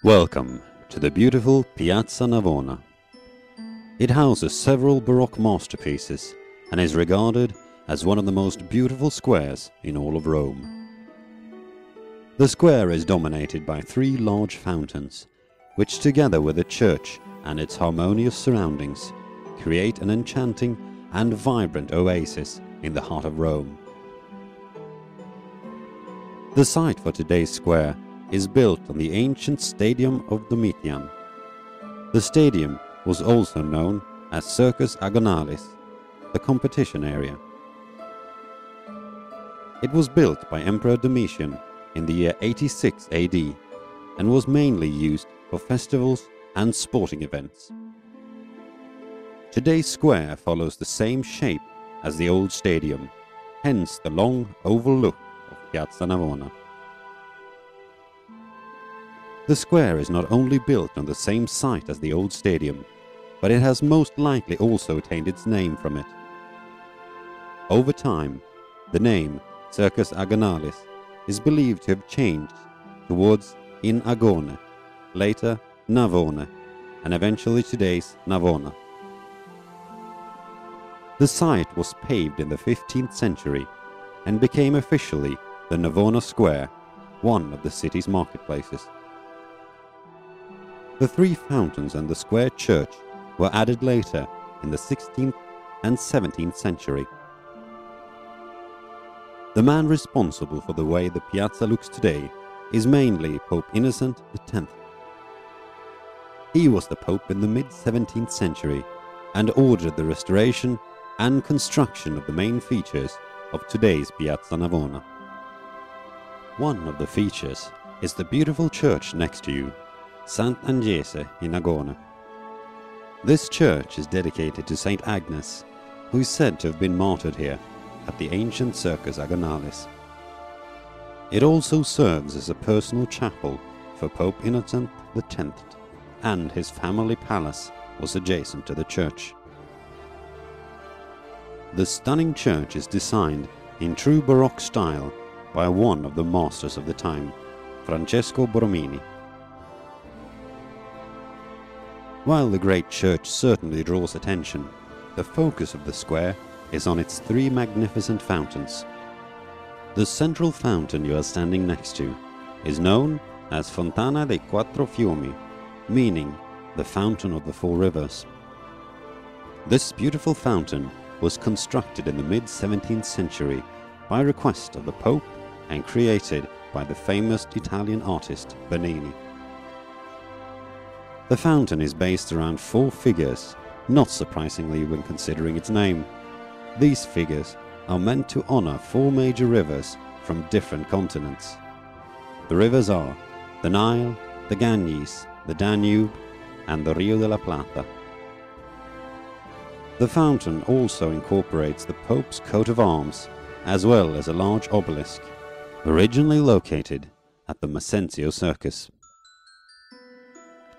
Welcome to the beautiful Piazza Navona. It houses several Baroque masterpieces and is regarded as one of the most beautiful squares in all of Rome. The square is dominated by three large fountains, which together with the church and its harmonious surroundings, create an enchanting and vibrant oasis in the heart of Rome. The site for today's square is built on the ancient Stadium of Domitian. The stadium was also known as Circus Agonalis, the competition area. It was built by Emperor Domitian in the year 86 AD and was mainly used for festivals and sporting events. Today's square follows the same shape as the old stadium, hence the long oval look of Piazza Navona. The square is not only built on the same site as the old stadium, but it has most likely also attained its name from it. Over time, the name Circus Agonalis is believed to have changed towards In Agone, later Navone, and eventually today's Navona. The site was paved in the 15th century and became officially the Navona Square, one of the city's marketplaces. The three fountains and the square church were added later in the 16th and 17th century. The man responsible for the way the piazza looks today is mainly Pope Innocent X. He was the Pope in the mid-17th century and ordered the restoration and construction of the main features of today's Piazza Navona. One of the features is the beautiful church next to you, Sant'Agnese in Agone. This church is dedicated to Sant'Agnese, who is said to have been martyred here at the ancient Circus Agonalis. It also serves as a personal chapel for Pope Innocent X, and his family palace was adjacent to the church. The stunning church is designed in true Baroque style by one of the masters of the time, Francesco Borromini. While the great church certainly draws attention, the focus of the square is on its three magnificent fountains. The central fountain you are standing next to is known as Fontana dei Quattro Fiumi, meaning the fountain of the four rivers. This beautiful fountain was constructed in the mid-17th century by request of the Pope and created by the famous Italian artist Bernini. The fountain is based around four figures, not surprisingly when considering its name. These figures are meant to honor four major rivers from different continents. The rivers are the Nile, the Ganges, the Danube, and the Rio de la Plata. The fountain also incorporates the Pope's coat of arms, as well as a large obelisk, originally located at the Masenzio Circus.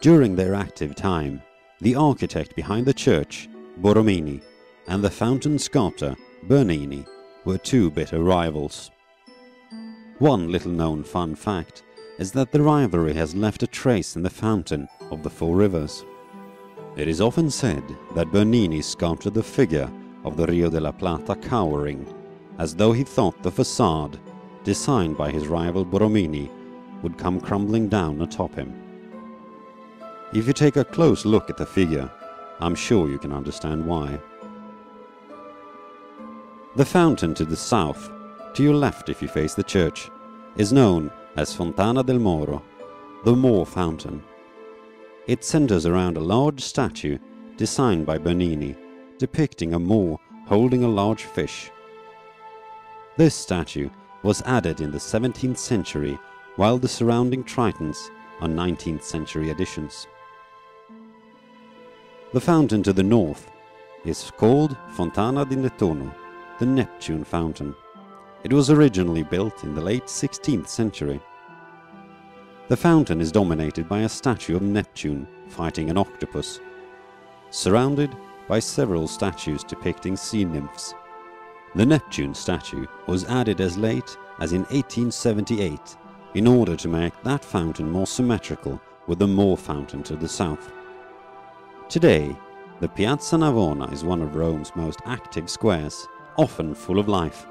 During their active time, the architect behind the church, Borromini, and the fountain sculptor, Bernini, were two bitter rivals. One little-known fun fact is that the rivalry has left a trace in the fountain of the four rivers. It is often said that Bernini sculpted the figure of the Rio de la Plata cowering, as though he thought the facade, designed by his rival Borromini, would come crumbling down atop him. If you take a close look at the figure, I'm sure you can understand why. The fountain to the south, to your left if you face the church, is known as Fontana del Morro, the Moor Fountain. It centers around a large statue designed by Bernini, depicting a Moor holding a large fish. This statue was added in the 17th century, while the surrounding tritons are 19th century additions. The fountain to the north is called Fontana di Neptune, the Neptune fountain. It was originally built in the late 16th century. The fountain is dominated by a statue of Neptune fighting an octopus, surrounded by several statues depicting sea nymphs. The Neptune statue was added as late as in 1878 in order to make that fountain more symmetrical with the More Fountain to the south. Today, the Piazza Navona is one of Rome's most active squares, often full of life.